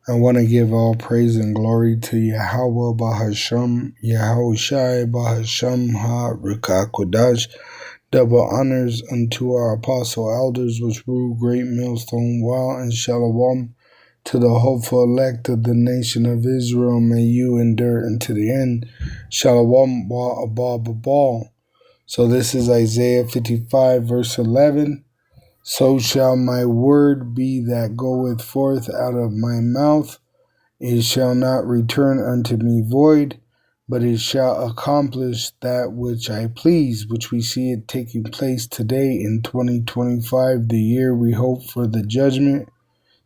I want to give all praise and glory to Yahweh Bahasham, Yahushai Bahasham Ha-Rikakwadash. Double honors unto our apostle elders which rule great millstone while and shalom to the hopeful elect of the nation of Israel. May you endure unto the end. Shalom Ba. So this is Isaiah 55 verse 11. So shall my word be that goeth forth out of my mouth. It shall not return unto me void, but it shall accomplish that which I please, which we see it taking place today in 2025, the year we hope for the judgment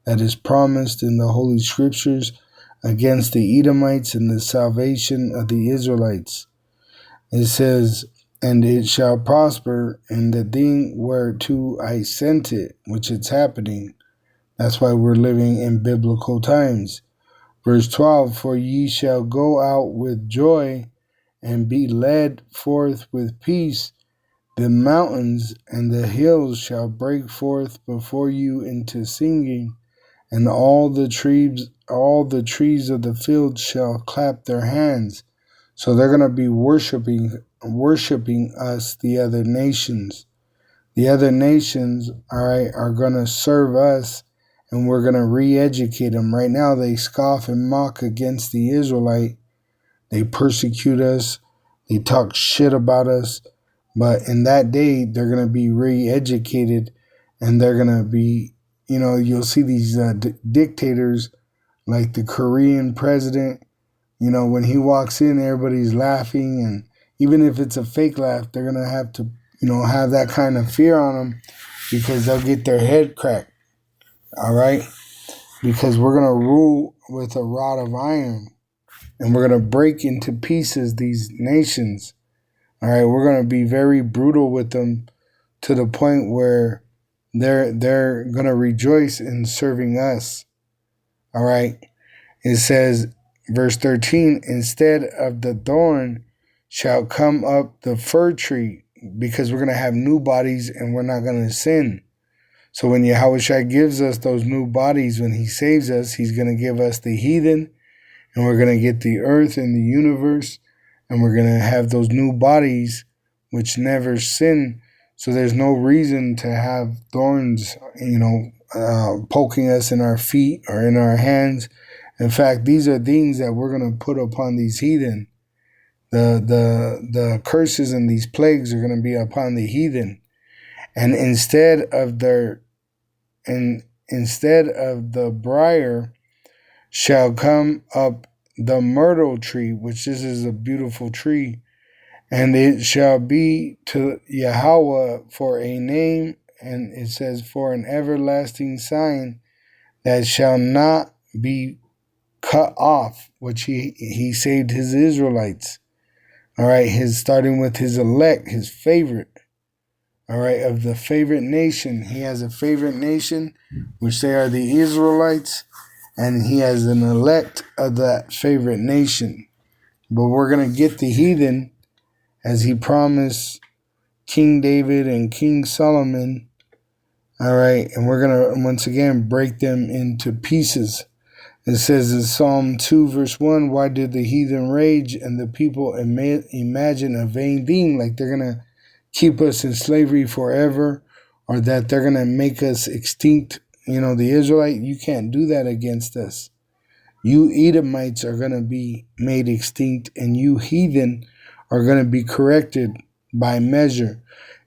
that is promised in the Holy Scriptures against the Edomites and the salvation of the Israelites. It says, and it shall prosper in the thing whereto I sent it, which it's happening. That's why we're living in biblical times. Verse 12, for ye shall go out with joy and be led forth with peace. The mountains and the hills shall break forth before you into singing, and all the trees of the field shall clap their hands. So they're going to be worshiping us, the other nations. The other nations, all right, are going to serve us, and we're going to re-educate them. Right now, they scoff and mock against the Israelite. They persecute us. They talk shit about us. But in that day, they're going to be re-educated, and they're going to be, you'll see these dictators like the Korean president. When he walks in, everybody's laughing, and even if it's a fake laugh, they're going to have to, have that kind of fear on them because they'll get their head cracked, all right? Because we're going to rule with a rod of iron, and we're going to break into pieces these nations, all right? We're going to be very brutal with them to the point where they're going to rejoice in serving us, all right? It says, verse 13, instead of the thorn shall come up the fir tree, because we're going to have new bodies and we're not going to sin. So when Yahushua gives us those new bodies, when he saves us, he's going to give us the heathen, and we're going to get the earth and the universe, and we're going to have those new bodies which never sin. So there's no reason to have thorns, poking us in our feet or in our hands. In fact, these are things that we're going to put upon these heathen. The curses and these plagues are going to be upon the heathen. And instead of the briar shall come up the myrtle tree, which this is a beautiful tree, and it shall be to Yahweh for a name, and it says for an everlasting sign that shall not be cut off, which he saved his Israelites. All right, starting with his elect, his favorite. All right, of the favorite nation. He has a favorite nation, which they are the Israelites, and he has an elect of that favorite nation. But we're going to get the heathen, as he promised King David and King Solomon. All right, and we're going to, once again, break them into pieces. It says in Psalm 2, verse 1, why did the heathen rage and the people imagine a vain thing, like they're going to keep us in slavery forever, or that they're going to make us extinct? The Israelite, you can't do that against us. You Edomites are going to be made extinct, and you heathen are going to be corrected by measure.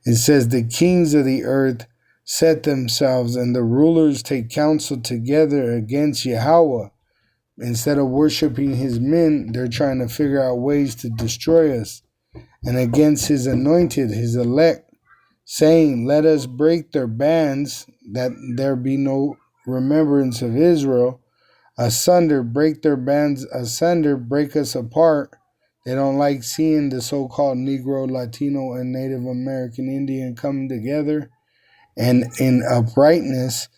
It says the kings of the earth set themselves, and the rulers take counsel together against Yahweh. Instead of worshiping his men, they're trying to figure out ways to destroy us. And against his anointed, his elect, saying, let us break their bands, that there be no remembrance of Israel. Asunder, break their bands asunder, break us apart. They don't like seeing the so-called Negro, Latino, and Native American Indian come together. And in uprightness,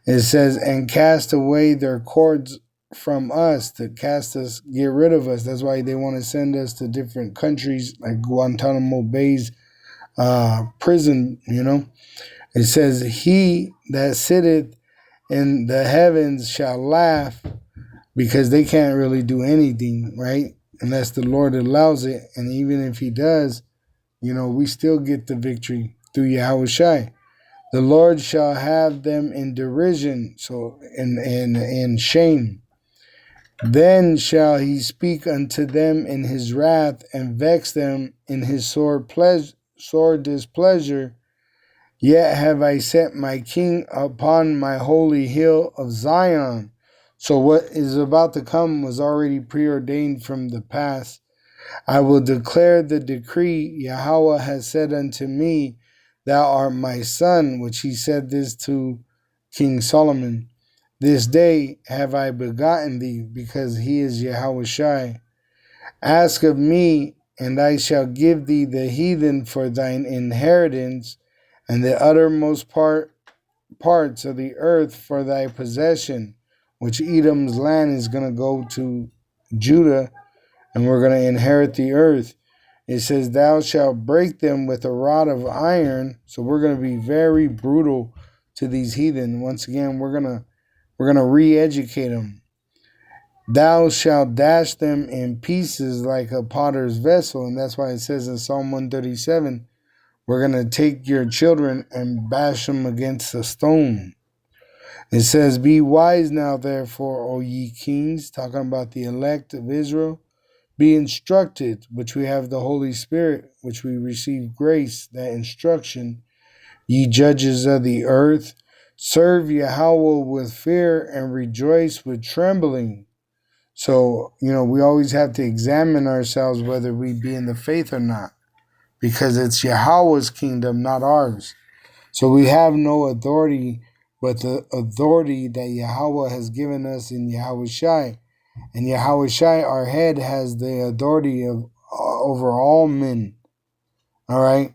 it says, and cast away their cords from us, to cast us, get rid of us. That's why they want to send us to different countries like Guantanamo Bay's prison, It says, he that sitteth in the heavens shall laugh. because they can't really do anything, right? Unless the Lord allows it. And even if he does, we still get the victory through Yahushai. The Lord shall have them in derision, so in shame. Then shall he speak unto them in his wrath, and vex them in his sore displeasure. Yet have I set my king upon my holy hill of Zion. So what is about to come was already preordained from the past. I will declare the decree. Yahweh has said unto me, Thou art my son, which he said this to King Solomon. This day have I begotten thee, because he is Yahushai. Ask of me, and I shall give thee the heathen for thine inheritance, and the uttermost parts of the earth for thy possession, which Edom's land is going to go to Judah, and we're going to inherit the earth. It says, Thou shalt break them with a rod of iron. So we're going to be very brutal to these heathen. Once again, we're going to re-educate them. Thou shalt dash them in pieces like a potter's vessel. And that's why it says in Psalm 137, we're going to take your children and bash them against a stone. It says, Be wise now, therefore, O ye kings, talking about the elect of Israel. Be instructed, which we have the Holy Spirit, which we receive grace, that instruction. Ye judges of the earth, serve Yahweh with fear and rejoice with trembling. So, we always have to examine ourselves whether we be in the faith or not, because it's Yahweh's kingdom, not ours. So we have no authority but the authority that Yahweh has given us in Yahushai. And Yahushai, our head, has the authority of over all men. All right?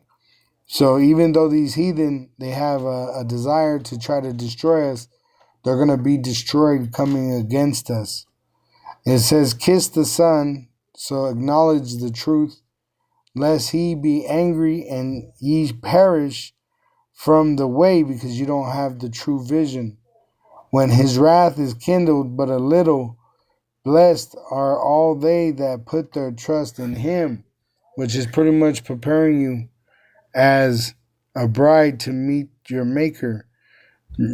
So even though these heathen, they have a desire to try to destroy us, they're going to be destroyed coming against us. It says, Kiss the Son, so acknowledge the truth, lest he be angry and ye perish from the way, because you don't have the true vision. When his wrath is kindled but a little, blessed are all they that put their trust in him, which is pretty much preparing you as a bride to meet your maker.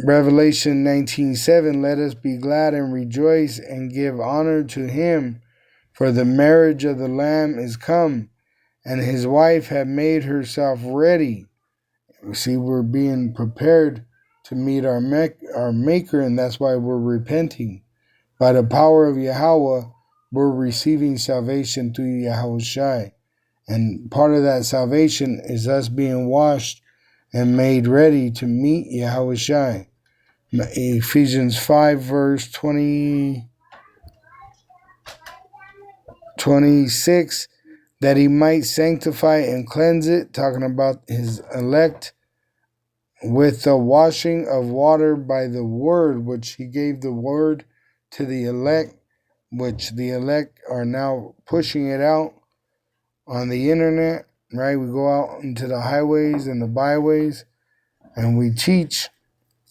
Revelation 19:7, Let us be glad and rejoice and give honor to him, for the marriage of the Lamb is come, and his wife had made herself ready. See, we're being prepared to meet our maker, and that's why we're repenting. By the power of Yahweh, we're receiving salvation through Yahushai. And part of that salvation is us being washed and made ready to meet Yahushai. Ephesians 5, verse 26, that he might sanctify and cleanse it, talking about his elect, with the washing of water by the word, which he gave the word to the elect, which the elect are now pushing it out on the internet, right? We go out into the highways and the byways and we teach.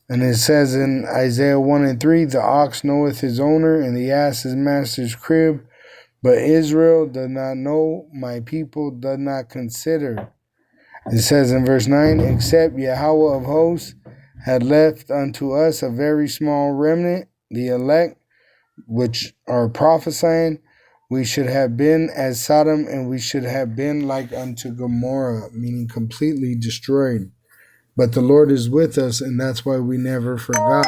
And it says in Isaiah 1:3, the ox knoweth his owner and the ass his master's crib, but Israel does not know, my people does not consider. It says in verse 9, except Yahweh of hosts had left unto us a very small remnant, the elect, which are prophesying, we should have been as Sodom, and we should have been like unto Gomorrah, meaning completely destroyed. But the Lord is with us, and that's why we never forgot.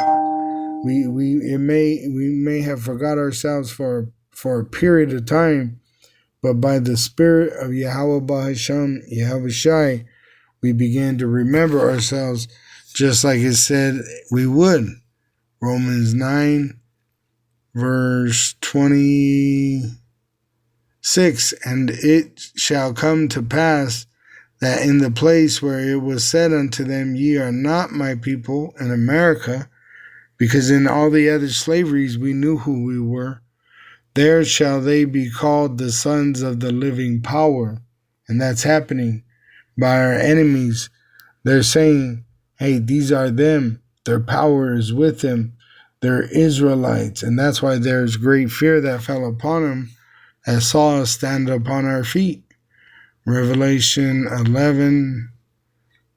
We may have forgot ourselves for a period of time, but by the Spirit of Yahweh Bahasham, Yahushai, we began to remember ourselves just like it said we would. Romans 9, verse 26, and it shall come to pass that in the place where it was said unto them, Ye are not my people, in America, because in all the other slaveries we knew who we were, there shall they be called the sons of the living power. And that's happening by our enemies. They're saying, hey, these are them. Their power is with them. They're Israelites, and that's why there's great fear that fell upon them that saw us stand upon our feet. Revelation 11,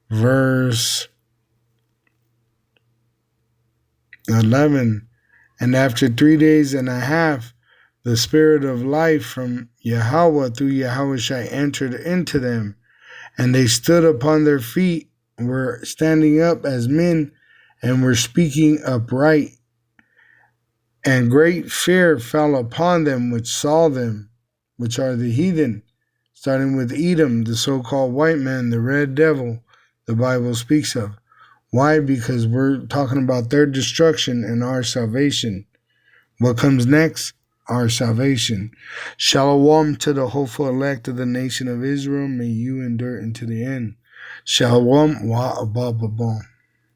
verse 11. And after 3 days and a half, the spirit of life from Yahweh through Yahushua entered into them, and they stood upon their feet, were standing up as men, and were speaking upright. And great fear fell upon them which saw them, which are the heathen, starting with Edom, the so-called white man, the red devil the Bible speaks of. Why? Because we're talking about their destruction and our salvation. What comes next? Our salvation. Shalom to the hopeful elect of the nation of Israel. May you endure into the end. Shalom wa abababam.